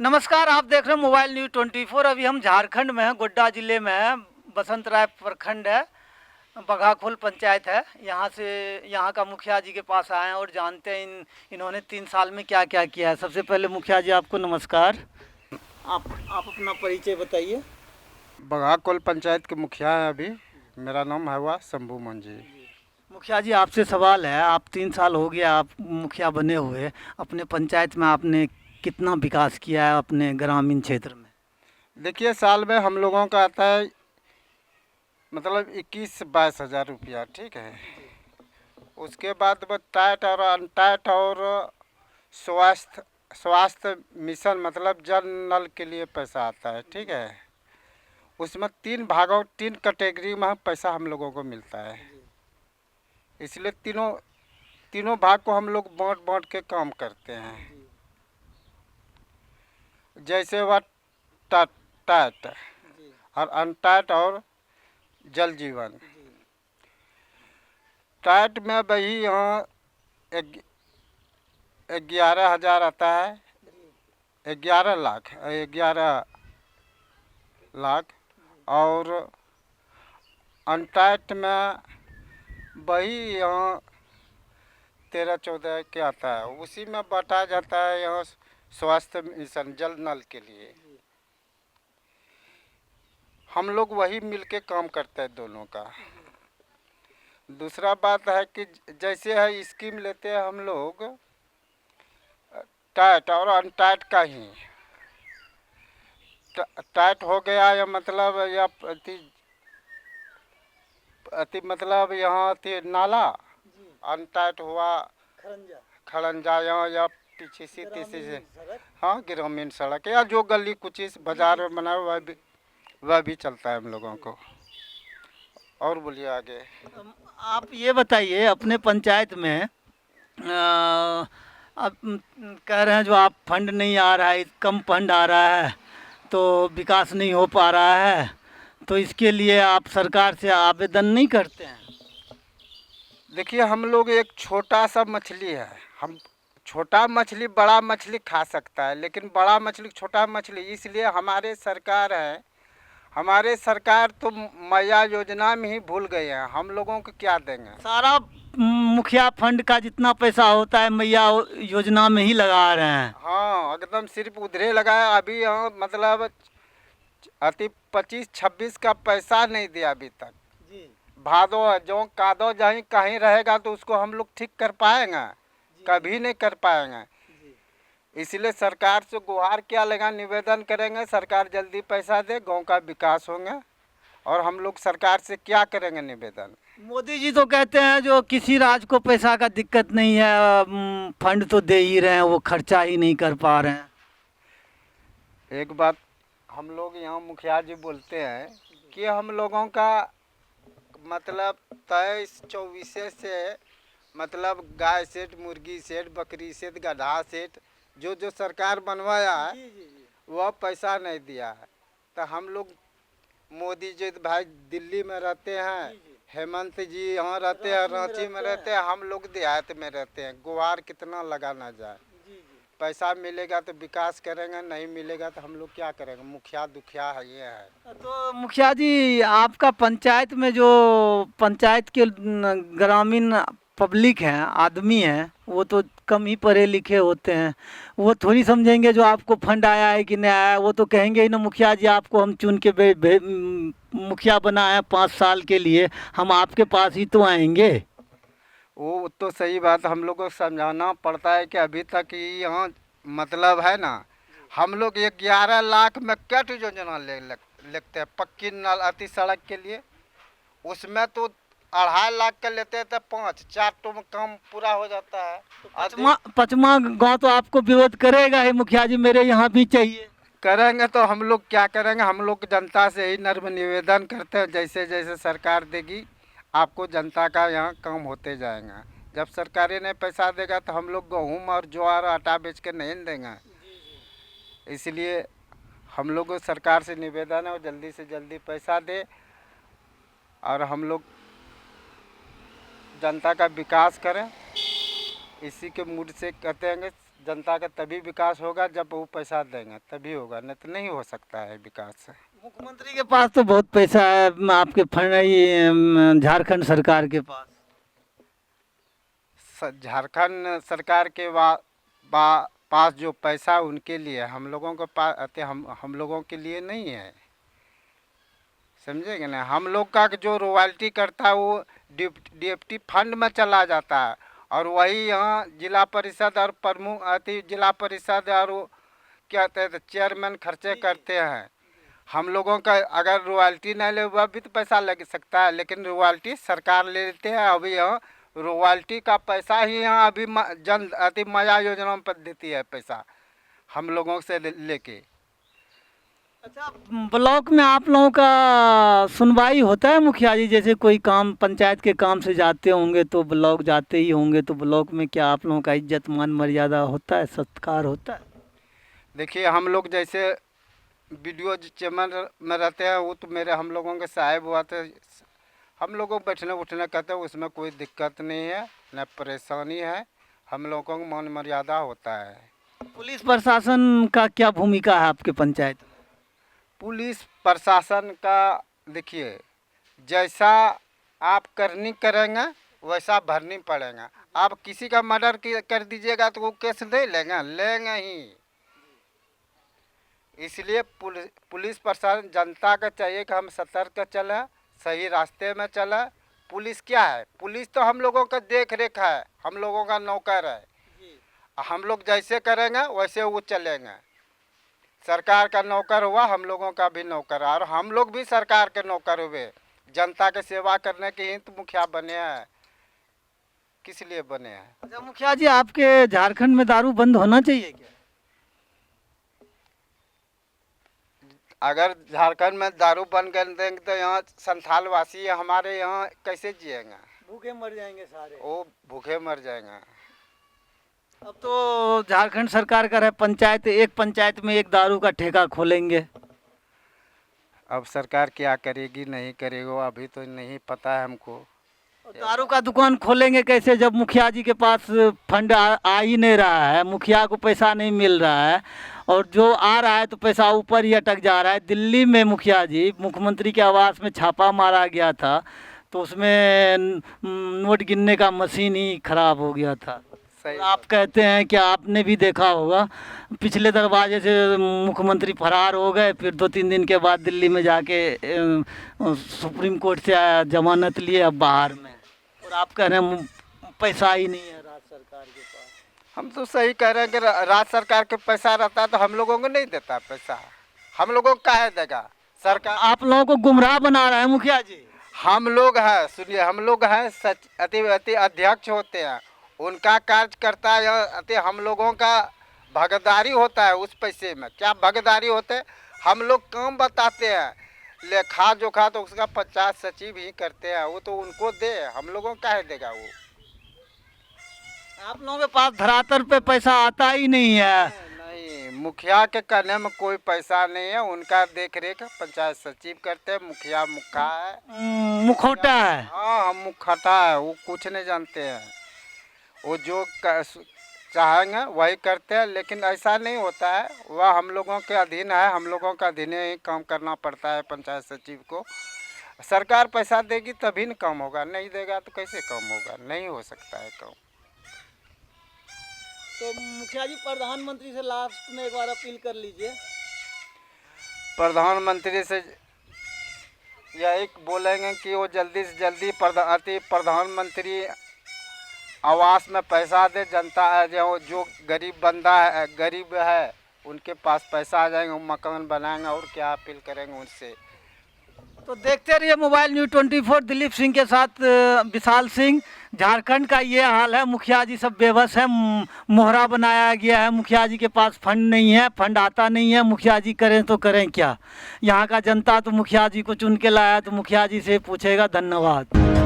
नमस्कार, आप देख रहे हैं मोबाइल न्यूज़ 24। अभी हम झारखंड में हैं, गोड्डा ज़िले में हैं। बसंत राय प्रखंड है, बघाखोल पंचायत है। यहाँ का मुखिया जी के पास आए हैं और जानते हैं इन्होंने 3 साल में क्या क्या किया है। सबसे पहले मुखिया जी आपको नमस्कार। आप अपना परिचय बताइए। बघाकोल पंचायत के मुखिया हैं अभी। मेरा नाम है हुआ शंभू मंजी। मुखिया जी आपसे सवाल है, आप 3 साल हो गया आप मुखिया बने हुए, अपने पंचायत में आपने कितना विकास किया है अपने ग्रामीण क्षेत्र में? देखिए, साल में हम लोगों का आता है मतलब 21-22 हज़ार रुपया, ठीक है। उसके बाद बस टाइट और अनटाइट और स्वास्थ्य स्वास्थ्य मिशन मतलब जल नल के लिए पैसा आता है, ठीक है। उसमें 3 कैटेगरी में पैसा हम लोगों को मिलता है। इसलिए तीनों तीनों भाग को हम लोग बांट बांट के काम करते हैं। जैसे वह टाइट और अनटाइट और जल जीवन। टाइट में वही यहाँ 11 हज़ार आता है, 11 लाख 11 लाख। और अनटाइट में वही यहाँ 13-14 के आता है। उसी में बांटा जाता है यहाँ स्वास्थ्य मिशन जल नल के लिए। हम लोग वही मिलके काम करते हैं दोनों का। दूसरा बात है कि जैसे है स्कीम लेते हैं हम लोग टाइट और अनटाइट का ही। टाइट हो गया या मतलब या अति मतलब यहाँ अति नाला। अनटाइट हुआ खड़ंजा यहाँ या पीछे से तीसरी से। हाँ, ग्रामीण सड़क या जो गली कुची बाजार में बना हुआ वह भी चलता है हम लोगों को। और बोलिए आगे। आप ये बताइए अपने पंचायत में अब कह रहे हैं जो आप फंड नहीं आ रहा है, कम फंड आ रहा है तो विकास नहीं हो पा रहा है, तो इसके लिए आप सरकार से आवेदन नहीं करते हैं? देखिए, हम लोग एक छोटा सा मछली है। हम छोटा मछली बड़ा मछली खा सकता है, लेकिन बड़ा मछली छोटा मछली, इसलिए हमारे सरकार तो मैया योजना में ही भूल गए हैं। हम लोगों को क्या देंगे? सारा मुखिया फंड का जितना पैसा होता है मैया योजना में ही लगा रहे हैं। हाँ, एकदम सिर्फ उधरे लगाया। अभी यहाँ मतलब अति 25-26 का पैसा नहीं दिया अभी तक। भादो है जो कादो जहीं कहीं रहेगा तो उसको हम लोग ठीक कर पाएंगे? कभी नहीं कर पाएंगे। इसलिए सरकार से गुहार क्या लगा, निवेदन करेंगे सरकार जल्दी पैसा दे, गांव का विकास होंगे। और हम लोग सरकार से क्या करेंगे निवेदन? मोदी जी तो कहते हैं जो किसी राज्य को पैसा का दिक्कत नहीं है, फंड तो दे ही रहे हैं, वो खर्चा ही नहीं कर पा रहे हैं। एक बात हम लोग यहाँ मुखिया जी बोलते हैं कि हम लोगों का मतलब 23-24 से मतलब गाय सेट, मुर्गी सेट, बकरी सेट, गधा सेट जो जो सरकार बनवाया है वह पैसा नहीं दिया है। तो हम लोग मोदी जी भाई दिल्ली में रहते हैं, हेमंत जी यहाँ रहते हैं, रांची में रहते हैं, हम लोग देहात में रहते हैं। गुहार कितना लगाना जाए? पैसा मिलेगा तो विकास करेंगे, नहीं मिलेगा तो हम लोग क्या करेंगे? मुखिया दुखिया है ये है। तो मुखिया जी आपका पंचायत में जो पंचायत के ग्रामीण पब्लिक हैं, आदमी हैं, वो तो कम ही पढ़े लिखे होते हैं। वो थोड़ी समझेंगे जो आपको फंड आया है कि नहीं आया है। वो तो कहेंगे ही ना मुखिया जी आपको हम चुन के मुखिया बनाए हैं 5 साल के लिए, हम आपके पास ही तो आएंगे। वो तो सही बात, हम लोग को समझाना पड़ता है कि अभी तक यहाँ मतलब है ना, हम लोग 11 लाख में क्या योजना लेते हैं पक्की नल अति सड़क के लिए। उसमें तो 2.5 लाख का लेते हैं तो 5-4 तो में काम पूरा हो जाता है। पचमा गांव तो आपको विरोध करेगा ही, मुखिया जी मेरे यहाँ भी चाहिए। करेंगे तो हम लोग क्या करेंगे? हम लोग जनता से ही नर्म निवेदन करते हैं, जैसे जैसे सरकार देगी आपको जनता का यहाँ काम होते जाएगा। जब सरकार ने पैसा देगा तो हम लोग गेहूँ और ज्वार आटा बेच के नहीं देंगे। इसलिए हम लोग को सरकार से निवेदन है वो जल्दी से जल्दी पैसा दे और हम लोग जनता का विकास करें। इसी के मूड से कहते हैं जनता का तभी विकास होगा जब वो पैसा देंगे, तभी होगा, नहीं तो नहीं हो सकता है विकास। मुख्यमंत्री के पास तो बहुत पैसा है, आपके फंड ये झारखंड सरकार के पास। झारखंड सरकार के पास जो पैसा उनके लिए, हम लोगों के पास हम लोगों के लिए नहीं है, समझेंगे ना। हम लोग का जो रॉयल्टी करता है वो डीएफटी फंड में चला जाता है, और वही यहाँ जिला परिषद और प्रमुख जिला परिषद और वो क्या कहते हैं चेयरमैन खर्चे करते हैं। हम लोगों का अगर रॉयल्टी नहीं ले वह भी तो पैसा लग सकता है, लेकिन रॉयल्टी सरकार ले लेते हैं। अभी यहाँ रॉयल्टी का पैसा ही यहाँ अभी माया योजना पर देती है पैसा हम लोगों से लेके। अच्छा, ब्लॉक में आप लोगों का सुनवाई होता है मुखिया जी? जैसे कोई काम पंचायत के काम से जाते होंगे तो ब्लॉक जाते ही होंगे, तो ब्लॉक में क्या आप लोगों का इज्जत मान मर्यादा होता है, सत्कार होता है? देखिए, हम लोग जैसे वीडियो चैनल में रहते हैं, वो तो मेरे हम लोगों के साहिब हुआ थे, हम लोगों को बैठने उठने कहते हैं, उसमें कोई दिक्कत नहीं है, न परेशानी है, हम लोगों को मान मर्यादा होता है। पुलिस प्रशासन का क्या भूमिका है आपके पंचायत में? पुलिस प्रशासन का देखिए, जैसा आप करनी करेंगे वैसा भरनी पड़ेगा। आप किसी का मर्डर कर दीजिएगा तो वो केस लेंगे ही। इसलिए पुलिस प्रशासन जनता का चाहिए कि हम सतर्क चलें, सही रास्ते में चलें। पुलिस क्या है? पुलिस तो हम लोगों का देख रेख है, हम लोगों का नौकर है। हम लोग जैसे करेंगे वैसे वो चलेंगे। सरकार का नौकर हुआ, हम लोगों का भी नौकर है, और हम लोग भी सरकार के नौकर हुए। जनता के सेवा करने के ही तो मुखिया बने हैं। किस लिए बने हैं? अच्छा मुखिया जी, आपके झारखंड में दारू बंद होना चाहिए क्या? अगर झारखंड में दारू बंद कर देंगे तो यहाँ संथाल वासी हमारे यहाँ कैसे जिएंगे? भूखे मर जाएंगे सारे। वो भूखे मर जाएंगे। अब तो झारखंड सरकार का है पंचायत, एक पंचायत में एक दारू का ठेका खोलेंगे। अब सरकार क्या करेगी नहीं करेगी वो अभी तो नहीं पता है हमको। दारू का दुकान खोलेंगे कैसे जब मुखिया जी के पास फंड आ ही नहीं रहा है, मुखिया को पैसा नहीं मिल रहा है, और जो आ रहा है तो पैसा ऊपर ही अटक जा रहा है। दिल्ली में मुखिया जी मुख्यमंत्री के आवास में छापा मारा गया था, तो उसमें नोट गिनने का मशीन ही खराब हो गया था। आप कहते हैं कि आपने भी देखा होगा, पिछले दरवाजे से मुख्यमंत्री फरार हो गए, फिर 2-3 दिन के बाद दिल्ली में जाके सुप्रीम कोर्ट से जमानत लिए, अब बाहर में, और आप कह रहे हैं पैसा ही नहीं है राज्य सरकार के पास। हम तो सही कह रहे हैं कि राज्य सरकार के पैसा रहता तो हम लोगों को नहीं देता पैसा। हम लोगों को काहे देगा सरकार? आप लोगों को गुमराह बना रहे हैं मुखिया जी। हम लोग हैं, सुनिए, हम लोग हैं अति अध्यक्ष होते हैं, उनका कार्यकर्ता है, हम लोगों का भागीदारी होता है उस पैसे में। क्या भागीदारी होते हैं? हम लोग काम बताते हैं, लेखा जोखा तो उसका पंचायत सचिव ही करते हैं, वो तो उनको दे, हम लोगों का है देगा वो। आप लोगों के पास धरातल पे पैसा आता ही नहीं है। नहीं, मुखिया के कहने में कोई पैसा नहीं है, उनका देख रेख पंचायत सचिव करते हैं। मुखिया मुखा है, मुखौटा है। हाँ, हम मुखौटा है, वो कुछ नहीं जानते हैं, वो जो चाहेंगे वही करते हैं। लेकिन ऐसा नहीं होता है, वह हम लोगों के अधीन है, हम लोगों का अधीन ही काम करना पड़ता है पंचायत सचिव को। सरकार पैसा देगी तभी न काम होगा, नहीं देगा तो कैसे काम होगा? नहीं हो सकता है काम। तो मुखिया जी, प्रधानमंत्री से लास्ट में एक बार अपील कर लीजिए। प्रधानमंत्री से यही बोलेंगे कि वो जल्दी से जल्दी प्रधानमंत्री आवास में पैसा दे। जनता है जो गरीब बंदा है, गरीब है, उनके पास पैसा आ जाएंगे, वो मकान बनाएंगे, और क्या अपील करेंगे उनसे। तो देखते रहिए मोबाइल न्यूज़ 24। दिलीप सिंह के साथ विशाल सिंह। झारखंड का ये हाल है, मुखिया जी सब बेबस है, मोहरा बनाया गया है, मुखिया जी के पास फंड नहीं है, फंड आता नहीं है, मुखिया जी करें तो करें क्या? यहाँ का जनता तो मुखिया जी को चुन के लाया, तो मुखिया जी से पूछेगा। धन्यवाद।